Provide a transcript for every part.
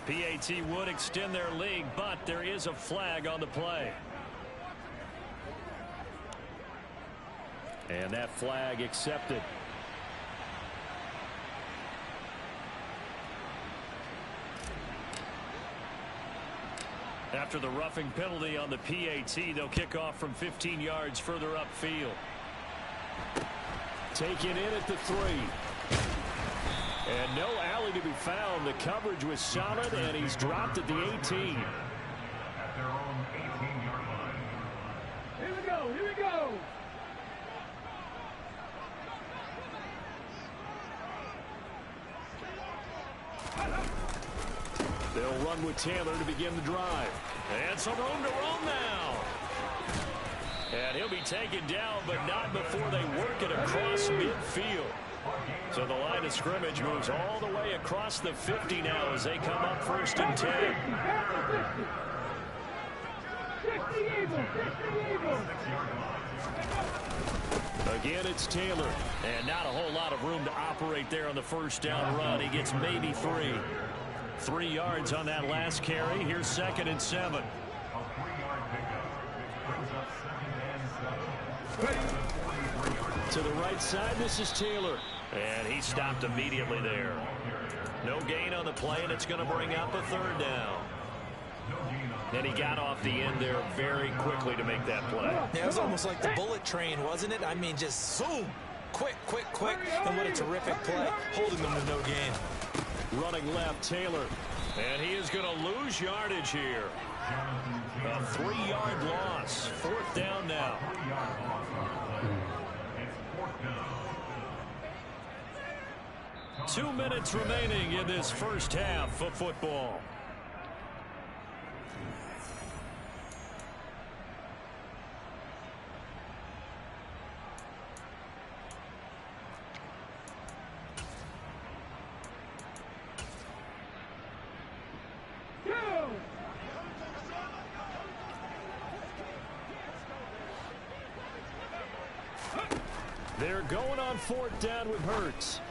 PAT would extend their lead, but there is a flag on the play. And that flag accepted. After the roughing penalty on the PAT, they'll kick off from 15 yards further upfield. Taken in at the 3. And no alley to be found. The coverage was solid, and he's dropped at the 18. At their own 18-yard line. Here we go, here we go. They'll run with Taylor to begin the drive. And some room to roam now. And he'll be taken down, but not before they work it across midfield. So the line of scrimmage moves all the way across the 50 now as they come up 1st and 10. Again, it's Taylor. And not a whole lot of room to operate there on the 1st down run. He gets maybe 3. 3 yards on that last carry. Here's 2nd and 7. A 3-yard pickup. Brings up 2nd and 7. To the right side, this is Taylor. And he stopped immediately there. No gain on the play, and it's going to bring up a 3rd down. And he got off the end there very quickly to make that play. Yeah, it was almost like the bullet train, wasn't it? I mean, just zoom. Quick, quick, quick. And what a terrific play, holding them to no gain. Running left, Taylor. And he is going to lose yardage here. A 3-yard loss. 4th down now. 2 minutes remaining in this first half of football. They're going on 4th down with Hurts.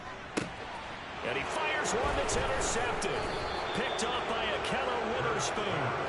And he fires one that's intercepted. Picked off by Akella Witherspoon.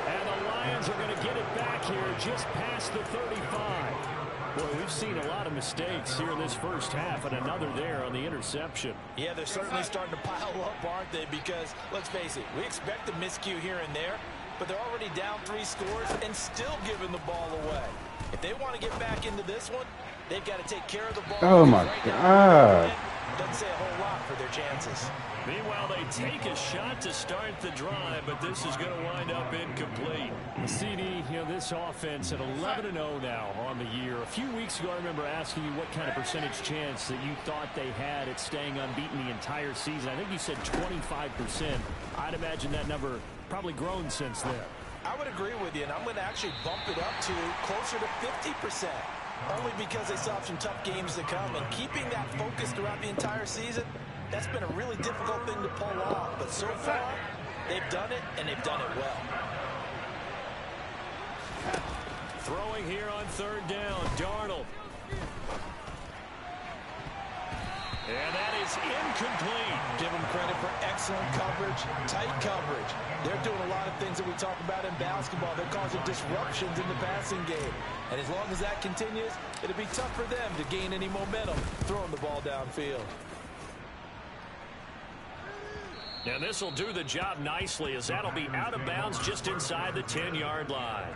And the Lions are going to get it back here just past the 35. Boy, we've seen a lot of mistakes here in this first half, and another there on the interception. Yeah, they're certainly starting to pile up, aren't they? Because, let's face it, we expect a miscue here and there, but they're already down 3 scores and still giving the ball away. If they want to get back into this one, they've got to take care of the ball. Oh, my God. Doesn't say a whole lot for their chances. Meanwhile, they take a shot to start the drive, but this is going to wind up incomplete. CD, you know, this offense at 11-0 now on the year. A few weeks ago, I remember asking you what kind of percentage chance that you thought they had at staying unbeaten the entire season. I think you said 25%. I'd imagine that number probably grown since then. I would agree with you, and I'm going to actually bump it up to closer to 50%. Only because they still have some tough games to come, and keeping that focus throughout the entire season, that's been a really difficult thing to pull off. But so far, they've done it, and they've done it well. Throwing here on 3rd down, Darnold. And that is incomplete. Give them credit for excellent coverage, tight coverage. They're doing a lot of things that we talk about in basketball. They're causing disruptions in the passing game. And as long as that continues, it'll be tough for them to gain any momentum throwing the ball downfield. And this will do the job nicely, as that'll be out of bounds just inside the 10-yard line.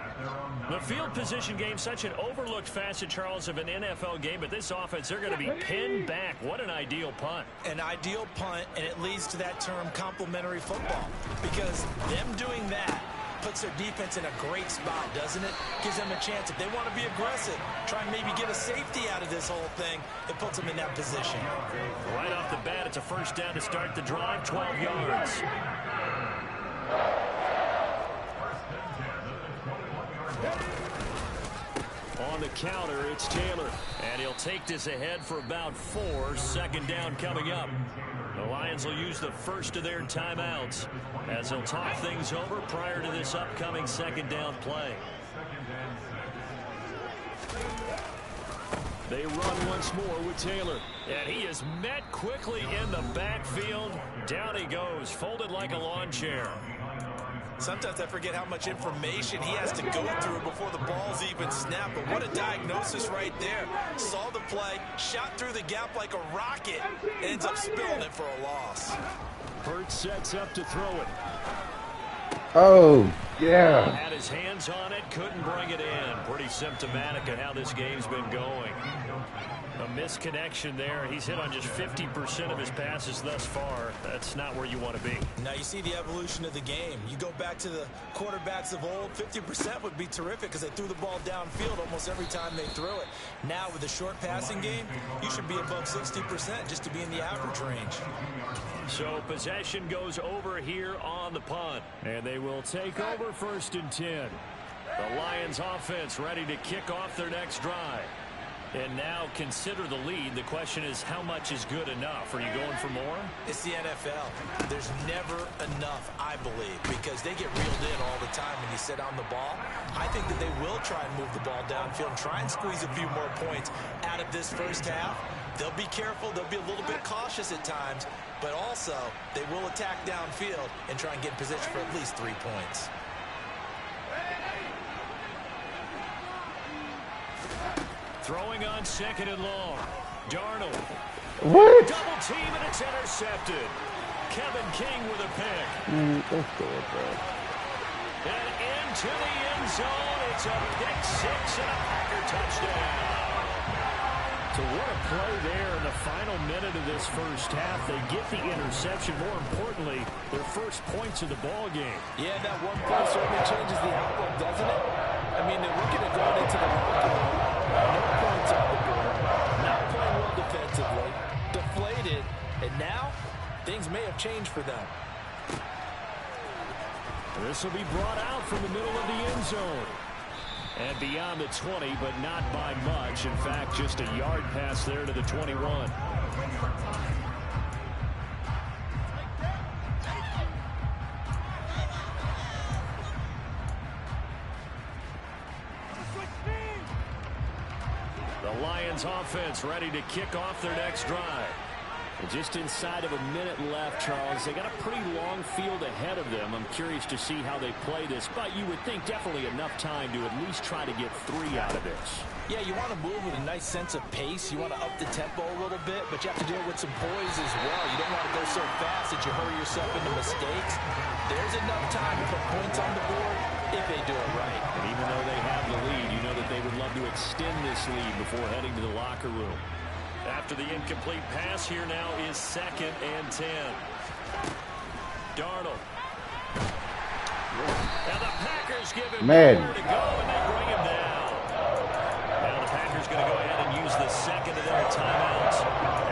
The field position game, such an overlooked facet, Charles, of an NFL game, but this offense, they're going to be pinned back. What an ideal punt. An ideal punt, and it leads to that term complementary football, because them doing that puts their defense in a great spot, doesn't it? Gives them a chance. If they want to be aggressive, try and maybe get a safety out of this whole thing, it puts them in that position. Right off the bat, it's a 1st down to start the drive, 12 yards. On the counter, it's Taylor. And he'll take this ahead for about 4. 2nd down coming up. The Lions will use the first of their timeouts as they'll talk things over prior to this upcoming 2nd down play. They run once more with Taylor. And he is met quickly in the backfield. Down he goes, folded like a lawn chair. Sometimes I forget how much information he has to go through before the ball's even snapped. But what a diagnosis right there. Saw the play, shot through the gap like a rocket, ends up spilling it for a loss. Hurts sets up to throw it. Oh, yeah. Had his hands on it, couldn't bring it in. Pretty symptomatic of how this game's been going. A misconnection there. He's hit on just 50% of his passes thus far. That's not where you want to be. Now you see the evolution of the game. You go back to the quarterbacks of old, 50% would be terrific because they threw the ball downfield almost every time they threw it. Now with the short passing game, you should be above 60% just to be in the average range. So possession goes over here on the punt. And they will take over 1st and 10. The Lions offense ready to kick off their next drive. And now consider the lead. The question is, how much is good enough? Are you going for more? It's the NFL. There's never enough, I believe, because they get reeled in all the time when you sit on the ball. I think that they will try and move the ball downfield and try and squeeze a few more points out of this first half. They'll be careful. They'll be a little bit cautious at times, but also they will attack downfield and try and get in position for at least 3 points. Throwing on 2nd and long. Darnold. What? Double team and it's intercepted. Kevin King with a pick. Let's go with that. And into the end zone. It's a pick 6 and a Packer touchdown. So what a play there in the final minute of this first half. They get the interception. More importantly, their first points of the ball game. Yeah, that one play certainly changes the outlook, doesn't it? I mean, they're looking at going into the locker room. No points on the board. Not playing well defensively. Deflated. And now, things may have changed for them. This will be brought out from the middle of the end zone. And beyond the 20, but not by much. In fact, just a yard pass there to the 21. The Lions offense ready to kick off their next drive. Just inside of a minute left, Charles. They got a pretty long field ahead of them. I'm curious to see how they play this, but you would think definitely enough time to at least try to get 3 out of this. Yeah, you want to move with a nice sense of pace. You want to up the tempo a little bit, but you have to deal with some poise as well. You don't want to go so fast that you hurry yourself into mistakes. There's enough time to put points on the board if they do it right. And even though they have the lead, you know that they would love to extend this lead before heading to the locker room. After the incomplete pass, here now is 2nd and 10. Darnold. And the Packers give him more to go, and they bring him down. Now the Packers going to go ahead and use the second of their timeouts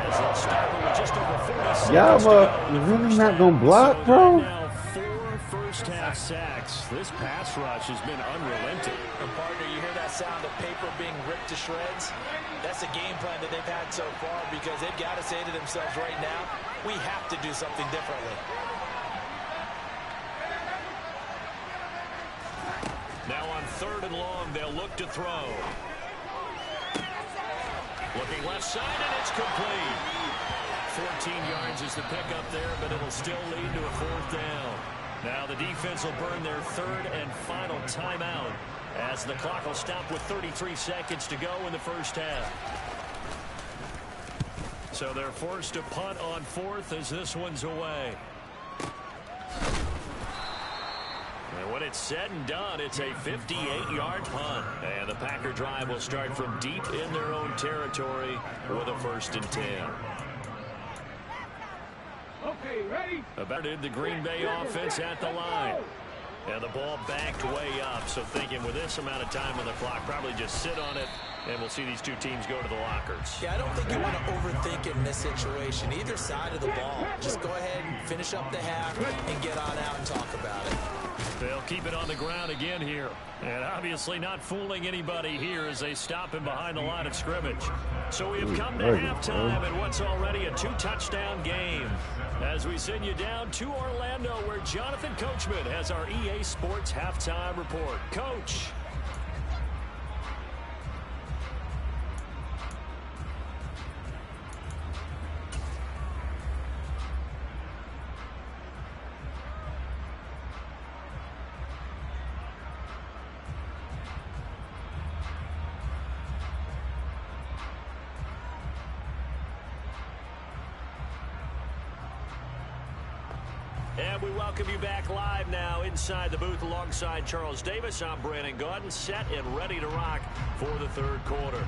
as they'll start with just over 40 seconds. Y'all really not going to block, bro? Now 4 first-half sacks. This pass rush has been unrelenting. And partner, you hear that sound of paper being ripped to shreds? That's the game plan that they've had so far because they've got to say to themselves right now, we have to do something differently. Now on 3rd and long, they'll look to throw. Looking left side, and it's complete. 14 yards is the pickup there, but it'll still lead to a 4th down. Now the defense will burn their 3rd and final timeout as the clock will stop with 33 seconds to go in the first half. So they're forced to punt on 4th as this one's away. And when it's said and done, it's a 58-yard punt. And the Packer drive will start from deep in their own territory with a 1st and 10. Okay, ready? About the Green Bay offense at the line. And the ball backed way up. So thinking with this amount of time on the clock, probably just sit on it, and we'll see these two teams go to the lockers. Yeah, I don't think you want to overthink it in this situation. Either side of the ball. Just go ahead and finish up the half and get on out and talk about it. They'll keep it on the ground again here. And obviously not fooling anybody here as they stop him behind the line of scrimmage. So we have come to halftime in what's already a 2-touchdown game. As we send you down to Orlando, where Jonathan Coachman has our EA Sports Halftime Report. Coach. And we welcome you back live now inside the booth alongside Charles Davis. I'm Brandon Gaudin, set and ready to rock for the third quarter.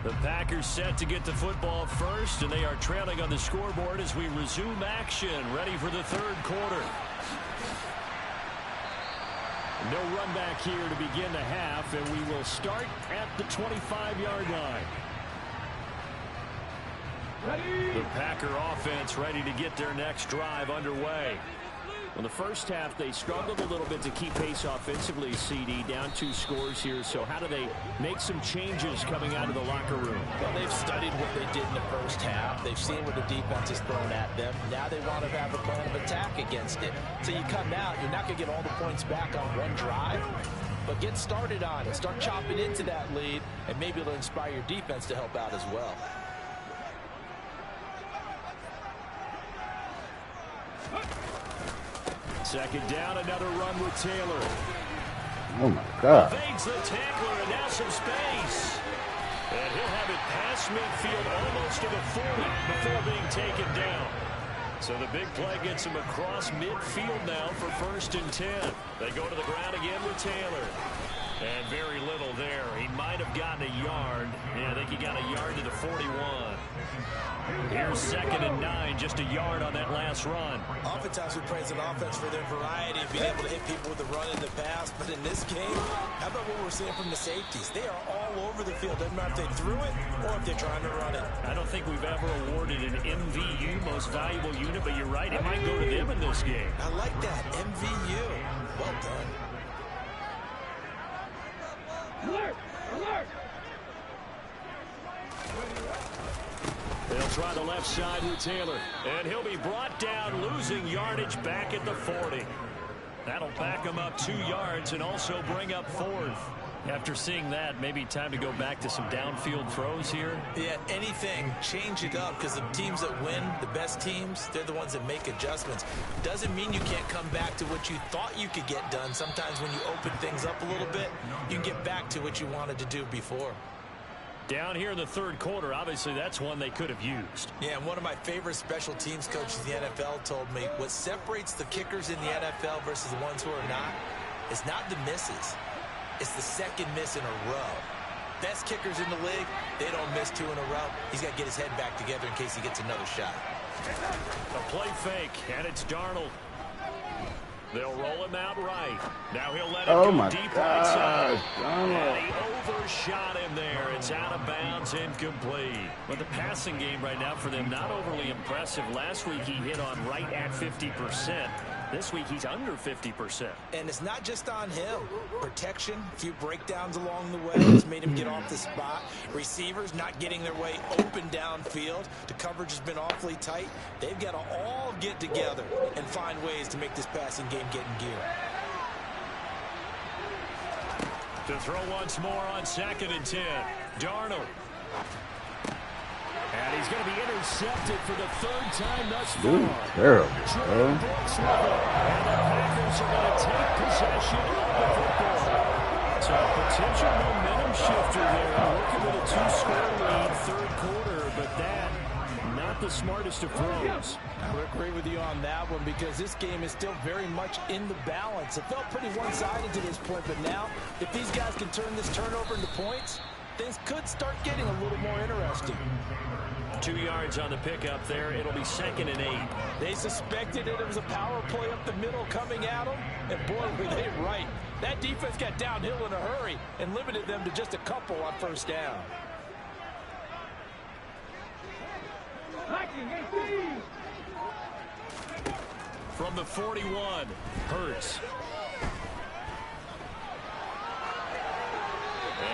The Packers set to get the football first, and they are trailing on the scoreboard as we resume action, ready for the third quarter. No run back here to begin the half, and we will start at the 25-yard line. The Packer offense ready to get their next drive underway. In the first half, they struggled a little bit to keep pace offensively, CD, down 2 scores here. So how do they make some changes coming out of the locker room? Well, they've studied what they did in the first half. They've seen what the defense has thrown at them. Now they want to have a plan of attack against it. So you come out, you're not going to get all the points back on one drive, but get started on it. Start chopping into that lead, and maybe it'll inspire your defense to help out as well. Second down, another run with Taylor. Oh, my God. Evades the tackler, and now some space. And he'll have it past midfield almost to the 40 before being taken down. So the big play gets him across midfield now for 1st and 10. They go to the ground again with Taylor. And very little there. He might have gotten a yard. Yeah, I think he got a yard to the 41. Here's 2nd and 9, just a yard on that last run. Oftentimes we praise an offense for their variety of being able to hit people with the run in the pass. But in this game, how about what we're seeing from the safeties? They are all over the field. Doesn't matter if they threw it or if they're trying to run it. I don't think we've ever awarded an MVU, most valuable unit, but you're right, it might go to them in this game. I like that, MVU. Well done. Alert! Alert! They'll try the left side with Taylor. And he'll be brought down, losing yardage back at the 40. That'll back him up 2 yards and also bring up 4th. After seeing that, maybe time to go back to some downfield throws here. Yeah, anything. Change it up, because the teams that win, the best teams, they're the ones that make adjustments. Doesn't mean you can't come back to what you thought you could get done. Sometimes when you open things up a little bit, you can get back to what you wanted to do before. Down here in the third quarter, obviously that's one they could have used. Yeah, and one of my favorite special teams coaches in the NFL told me what separates the kickers in the NFL versus the ones who are not is not the misses. It's the second miss in a row. Best kickers in the league, they don't miss 2 in a row. He's got to get his head back together in case he gets another shot. A play fake, and it's Darnold. They'll roll him out right. Now he'll let it go deep right side. And he overshot him there. It's out of bounds, incomplete. But the passing game right now for them, not overly impressive. Last week he hit on right at 50%. This week he's under 50%. And it's not just on him. Protection, a few breakdowns along the way has made him get off the spot. Receivers not getting their way open downfield. The coverage has been awfully tight. They've got to all get together and find ways to make this passing game get in gear. To throw once more on 2nd and 10. Darnold. And he's going to be intercepted for the 3rd time thus far. Ooh, terrible, bro. And the Packers are going to take possession of the football. So a potential momentum shifter there. Working with a 2-score lead, 3rd quarter, but that, not the smartest of throws. I would agree with you on that one, because this game is still very much in the balance. It felt pretty one-sided to this point, but now, if these guys can turn this turnover into points, things could start getting a little more interesting. 2 yards on the pickup there. It'll be 2nd and 8. They suspected it was a power play up the middle coming at them, and boy, were they right. That defense got downhill in a hurry and limited them to just a couple on 1st down. From the 41, Hurts.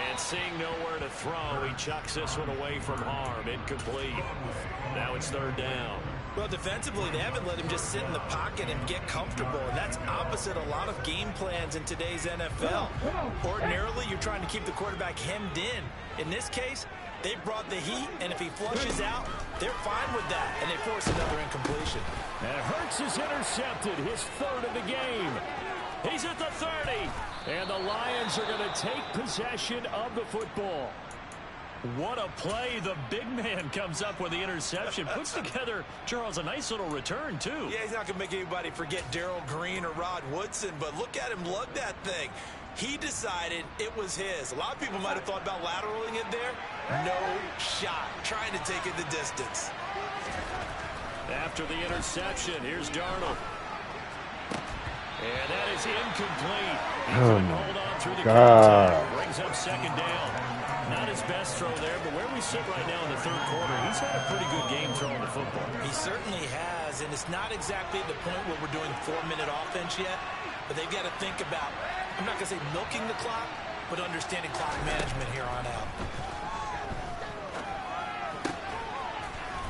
And seeing nowhere to throw, he chucks this one away from harm. Incomplete. Now it's 3rd down. Well, defensively, they haven't let him just sit in the pocket and get comfortable, and that's opposite a lot of game plans in today's NFL. Ordinarily, you're trying to keep the quarterback hemmed in. In this case, they brought the heat, and if he flushes out, they're fine with that, and they force another incompletion. And Hurts is intercepted, his 3rd of the game. He's at the 30, and the Lions are going to take possession of the football. What a play. The big man comes up with the interception. Puts together, Charles, a nice little return, too. Yeah, he's not going to make anybody forget Darrell Green or Rod Woodson, but look at him lug that thing. He decided it was his. A lot of people might have thought about lateraling it there. No shot. Trying to take it the distance. After the interception, here's Darnold. And that is incomplete. He couldn't hold on through the contact. Brings up second down. Not his best throw there, but where we sit right now in the third quarter, he's had a pretty good game throwing the football. He certainly has, and it's not exactly at the point where we're doing 4-minute offense yet, but they've got to think about, I'm not going to say milking the clock, but understanding clock management here on out.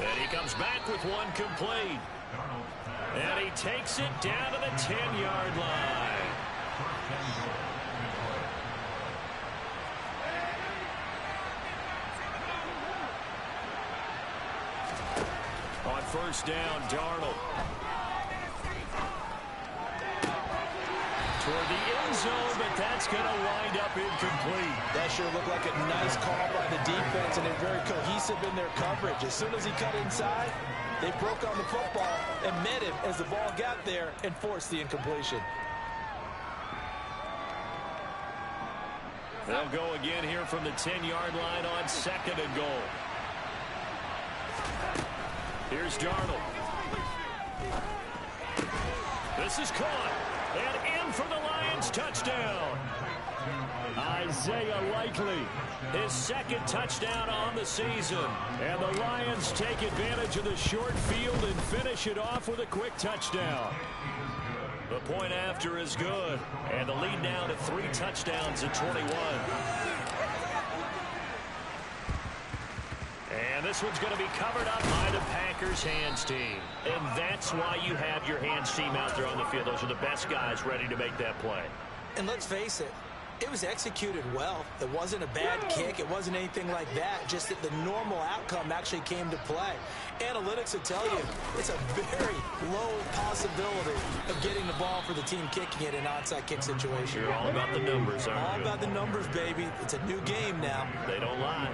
And he comes back with one complete. And he takes it down to the 10-yard line. On first down, Darnold. Toward the end zone, but that's going to wind up incomplete. That sure looked like a nice call by the defense, and they're very cohesive in their coverage. As soon as he cut inside, they broke on the football and met him as the ball got there and forced the incompletion. They'll go again here from the 10-yard line on second and goal. Here's Darnold. This is caught. And in for the Lions touchdown. Isaiah Likely, his second touchdown on the season. And the Lions take advantage of the short field and finish it off with a quick touchdown. The point after is good. And the lead now to 3 touchdowns at 21. And this one's going to be covered up by the Packers hands team. And that's why you have your hands team out there on the field. Those are the best guys ready to make that play. And let's face it, it was executed well. It wasn't a bad kick. It wasn't anything like that. Just that the normal outcome actually came to play. Analytics will tell you it's a very low possibility of getting the ball for the team kicking it in an onside kick situation. You're all about the numbers, aren't you? All about the numbers, baby. It's a new game now. They don't lie.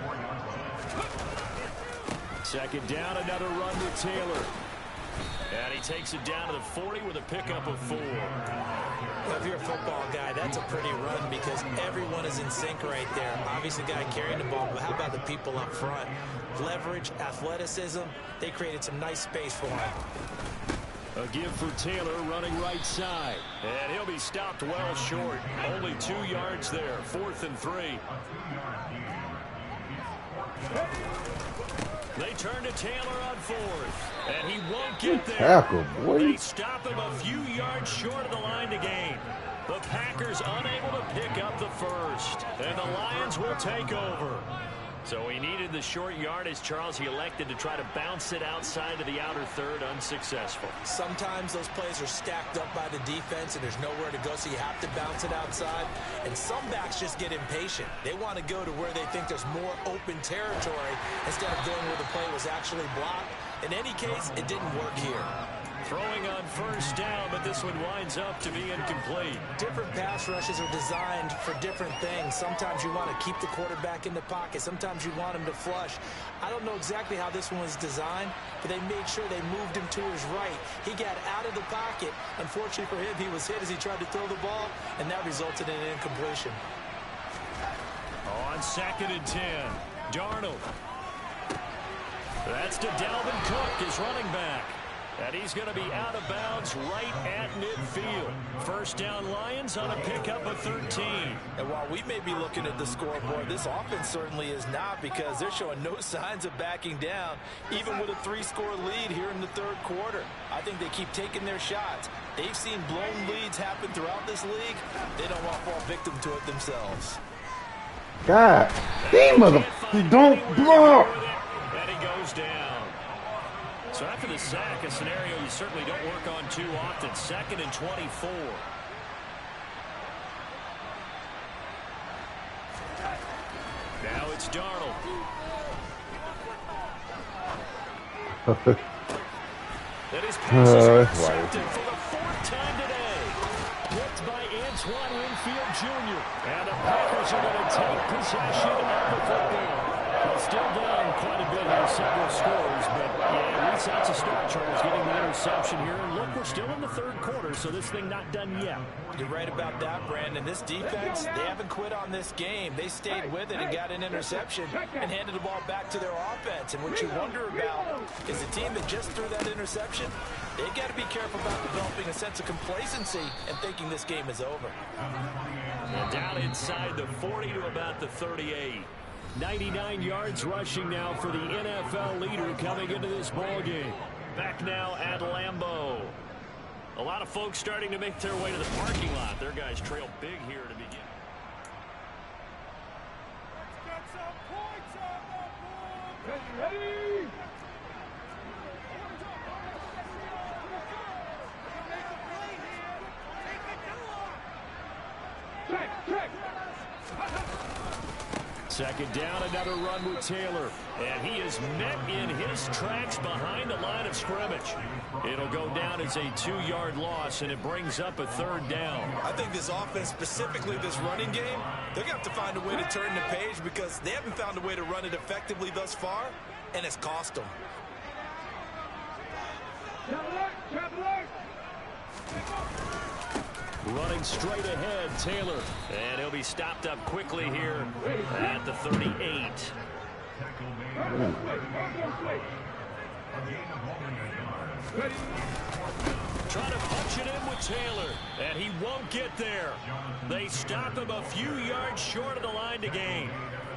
Second down, another run to Taylor. And he takes it down to the 40 with a pickup of 4. Well, if you're a football guy, that's a pretty run because everyone is in sync right there. Obviously, the guy carrying the ball, but how about the people up front? Leverage, athleticism, they created some nice space for him. A give for Taylor running right side. And he'll be stopped well short. Only 2 yards there, 4th and 3. They turn to Taylor on 4th, and he won't get there. Tackle, boy. They stop him a few yards short of the line to gain. The Packers unable to pick up the first, and the Lions will take over. So he needed the short yardage, Charles. He elected to try to bounce it outside of the outer third, unsuccessful. Sometimes those plays are stacked up by the defense and there's nowhere to go, so you have to bounce it outside. And some backs just get impatient. They want to go to where they think there's more open territory instead of going where the play was actually blocked. In any case, it didn't work here. Throwing on first down, but this one winds up to be incomplete. Different pass rushes are designed for different things. Sometimes you want to keep the quarterback in the pocket. Sometimes you want him to flush. I don't know exactly how this one was designed, but they made sure they moved him to his right. He got out of the pocket. Unfortunately for him, he was hit as he tried to throw the ball, and that resulted in an incompletion. On 2nd and 10, Darnold. That's to Dalvin Cook, his running back. And he's going to be out of bounds right at midfield. First down Lions on a pickup of 13. And while we may be looking at the scoreboard, this offense certainly is not because they're showing no signs of backing down, even with a 3-score lead here in the third quarter. I think they keep taking their shots. They've seen blown leads happen throughout this league. They don't want to fall victim to it themselves. God, these motherfuckers don't block. And he goes down. So after the sack, a scenario you certainly don't work on too often. 2nd and 24. Now it's Darnold. That is passes intercepted for the 4th time today. Picked by Antoine Winfield Jr. And the Packers are going to take possession of the football. Well, still down quite a bit here, several scores, but yeah, at least that's a start, Charles, getting the interception here. And look, we're still in the third quarter, so this thing not done yet. You're right about that, Brandon. This defense, they haven't quit on this game. They stayed with it and got an interception and handed the ball back to their offense. And what you wonder about is the team that just threw that interception, they've got to be careful about developing a sense of complacency and thinking this game is over. And down inside the 40 to about the 38. 99 yards rushing now for the NFL leader coming into this ball game. Back now at Lambeau. A lot of folks starting to make their way to the parking lot. Their guys trail big here to begin. Let's get some points on the board. Ready? Make a play here. Take it to him. Second down, another run with Taylor. And he is met in his tracks behind the line of scrimmage. It'll go down as a 2-yard loss, and it brings up a third down. I think this offense, specifically this running game, they're going to have to find a way to turn the page because they haven't found a way to run it effectively thus far, and it's cost them. Running straight ahead, Taylor. And he'll be stopped up quickly here at the 38. Trying to punch it in with Taylor, and he won't get there. They stop him a few yards short of the line to gain.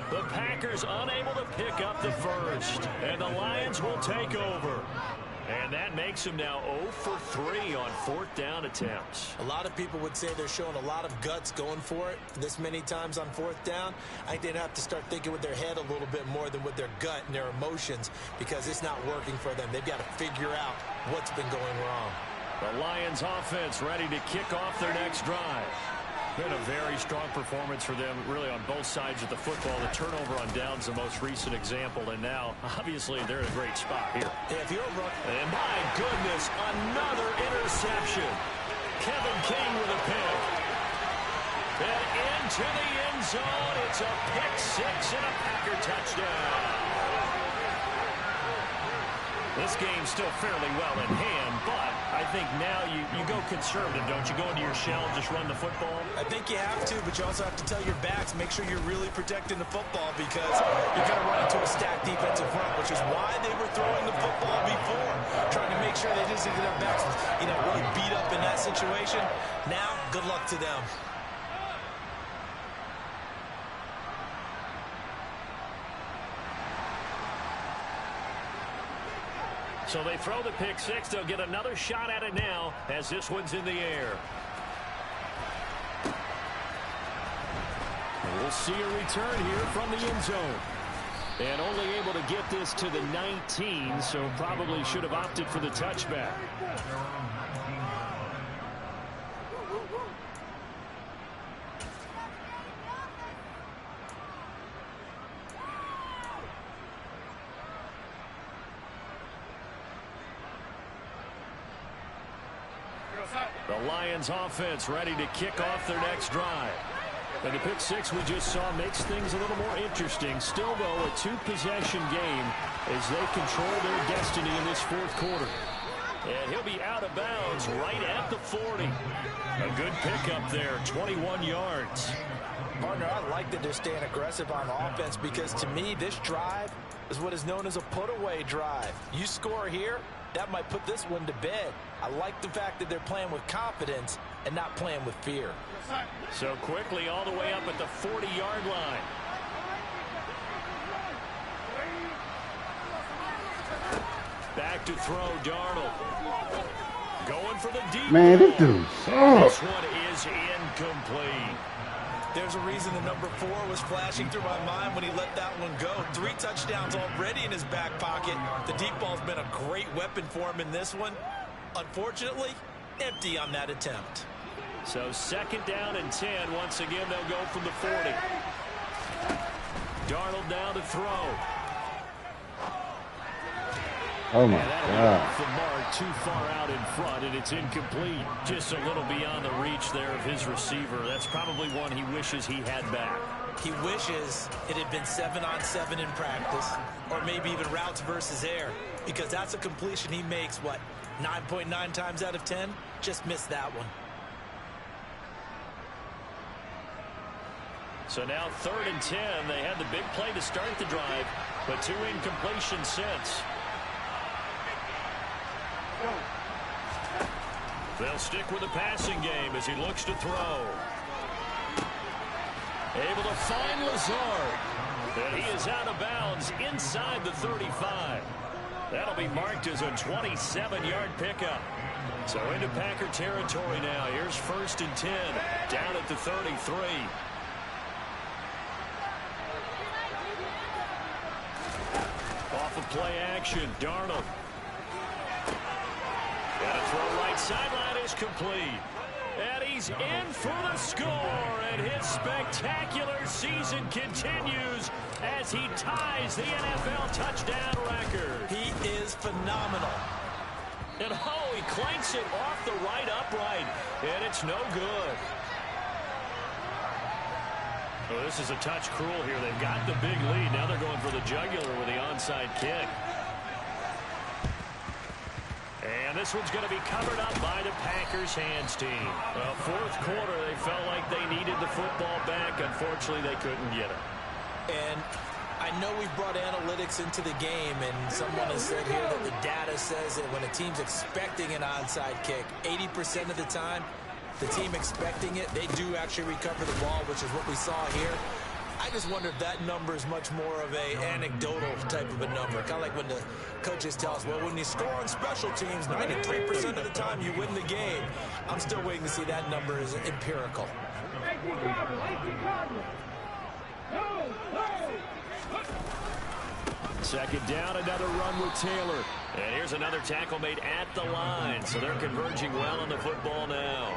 The Packers unable to pick up the first, and the Lions will take over. And that makes him now 0 for 3 on fourth down attempts. A lot of people would say they're showing a lot of guts going for it this many times on fourth down. I think they'd have to start thinking with their head a little bit more than with their gut and their emotions because it's not working for them. They've got to figure out what's been going wrong. The Lions offense ready to kick off their next drive. Been a very strong performance for them, really, on both sides of the football. The turnover on down's the most recent example, and now, obviously, they're in a great spot here. Yeah, if you're and my goodness, another interception. Kevin King with a pick. And into the end zone. It's a pick six and a Packer touchdown. This game's still fairly well in hand, but I think now you go conservative, don't you? Go into your shell and just run the football? I think you have to, but you also have to tell your backs, make sure you're really protecting the football because you're going to run into a stacked defensive front, which is why they were throwing the football before, trying to make sure they just get their backs, really beat up in that situation. Now, good luck to them. So they throw the pick six. They'll get another shot at it now as this one's in the air. We'll see a return here from the end zone. And only able to get this to the 19, so probably should have opted for the touchback. The Lions offense ready to kick off their next drive. And the pick six we just saw makes things a little more interesting. Still, though, a two-possession game as they control their destiny in this fourth quarter. And he'll be out of bounds right at the 40. A good pickup there, 21 yards. Partner, I like that they're staying aggressive on offense because, to me, this drive is what is known as a put-away drive. You score here, that might put this one to bed. I like the fact that they're playing with confidence and not playing with fear. So quickly all the way up at the 40-yard line. Back to throw, Darnold. Going for the deep. Man, this dude This sucks. one is incomplete. There's a reason the number 4 was flashing through my mind when he let that one go. 3 touchdowns already in his back pocket. The deep ball's been a great weapon for him in this one. Unfortunately, empty on that attempt. So second down and 10. Once again, they'll go from the 40. Darnold down to throw. Oh my That'll be God. off the mark, too far out in front, and it's incomplete. Just a little beyond the reach there of his receiver. That's probably one he wishes he had back. He wishes it had been 7-on-7 in practice, or maybe even routes versus air, because that's a completion he makes, what, 9.9 times out of 10? Just missed that one. So now 3rd and 10. They had the big play to start the drive, but 2 incompletions since. They'll stick with the passing game as he looks to throw. Able to find Lazard. And he is out of bounds inside the 35. That'll be marked as a 27-yard pickup. So into Packer territory now. Here's 1st and 10 down at the 33. Off of play action, Darnold. And a throw right sideline is complete. And he's in for the score, and his spectacular season continues as he ties the NFL touchdown record. He is phenomenal. And oh, he clanks it off the right upright, and it's no good. Well, this is a touch cruel here. They've got the big lead. Now they're going for the jugular with the onside kick. And this one's going to be covered up by the Packers hands team. Well, 4th quarter, they felt like they needed the football back. Unfortunately, they couldn't get it. And I know we've brought analytics into the game, and someone has said here that the data says that when a team's expecting an onside kick, 80% of the time, the team expecting it, they do actually recover the ball, which is what we saw here. I just wonder if that number is much more of a anecdotal type of a number. Kind of like when the coaches tell us, well, when you score on special teams, 93% of the time you win the game. I'm still waiting to see that number is empirical. Second down, another run with Taylor. And here's another tackle made at the line. So they're converging well on the football now.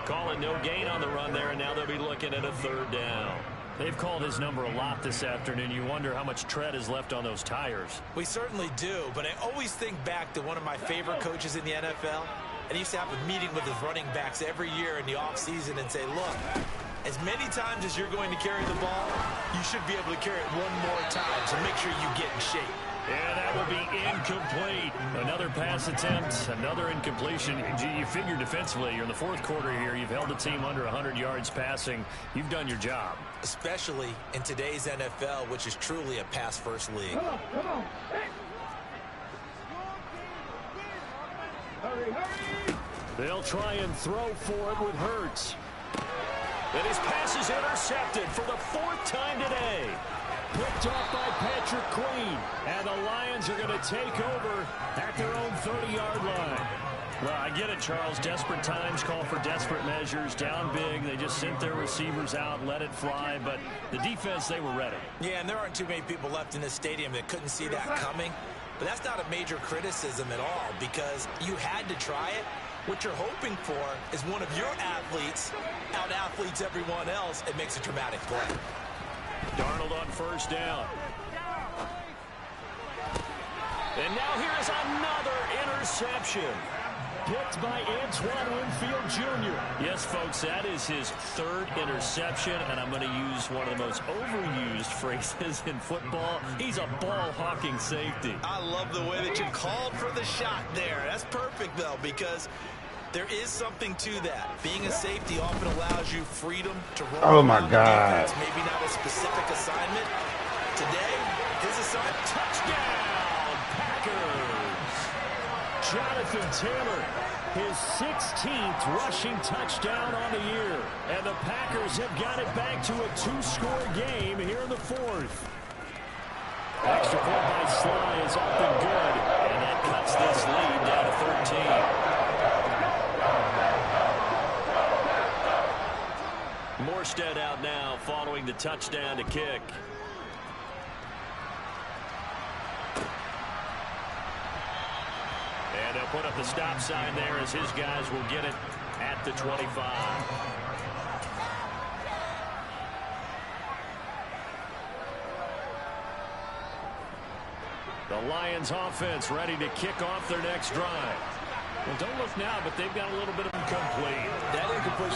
Calling no gain on the run there, and now they'll be looking at a 3rd down. They've called his number a lot this afternoon. You wonder how much tread is left on those tires. We certainly do, but I always think back to one of my favorite coaches in the NFL. And he used to have a meeting with his running backs every year in the offseason and say, look, as many times as you're going to carry the ball, you should be able to carry it one more time, so make sure you get in shape. And that will be incomplete. Another pass attempt, another incompletion. You figure defensively, you're in the 4th quarter here. You've held the team under 100 yards passing. You've done your job. Especially in today's NFL, which is truly a pass-first league. Come on. Hurry. They'll try and throw for it with Hurts. And his pass is intercepted for the 4th time today. Picked off by Patrick Queen. And the Lions are going to take over at their own 30-yard line. Well, I get it, Charles. Desperate times call for desperate measures. Down big. They just sent their receivers out, let it fly. But the defense, they were ready. Yeah, and there aren't too many people left in this stadium that couldn't see that coming. But that's not a major criticism at all, because you had to try it. What you're hoping for is one of your athletes out-athletes everyone else and makes a dramatic play. Darnold on 1st down. And now here is another interception. Picked by Antoine Winfield Jr. Yes, folks, that is his 3rd interception, and I'm going to use one of the most overused phrases in football. He's a ball-hawking safety. I love the way that you called for the shot there. That's perfect, though, because there is something to that. Being a safety often allows you freedom to roll. Oh, my God. Maybe not a specific assignment. Today, his assignment, touchdown, Packers. Jonathan Taylor, his 16th rushing touchdown on the year. And the Packers have got it back to a 2-score game here in the 4th. Extra point by Sly is up and good. And that cuts this lead down to 13. Morstead out now following the touchdown to kick. And they'll put up the stop sign there as his guys will get it at the 25. The Lions offense ready to kick off their next drive. Well, don't look now, but they've got a little bit of incomplete. That incompletion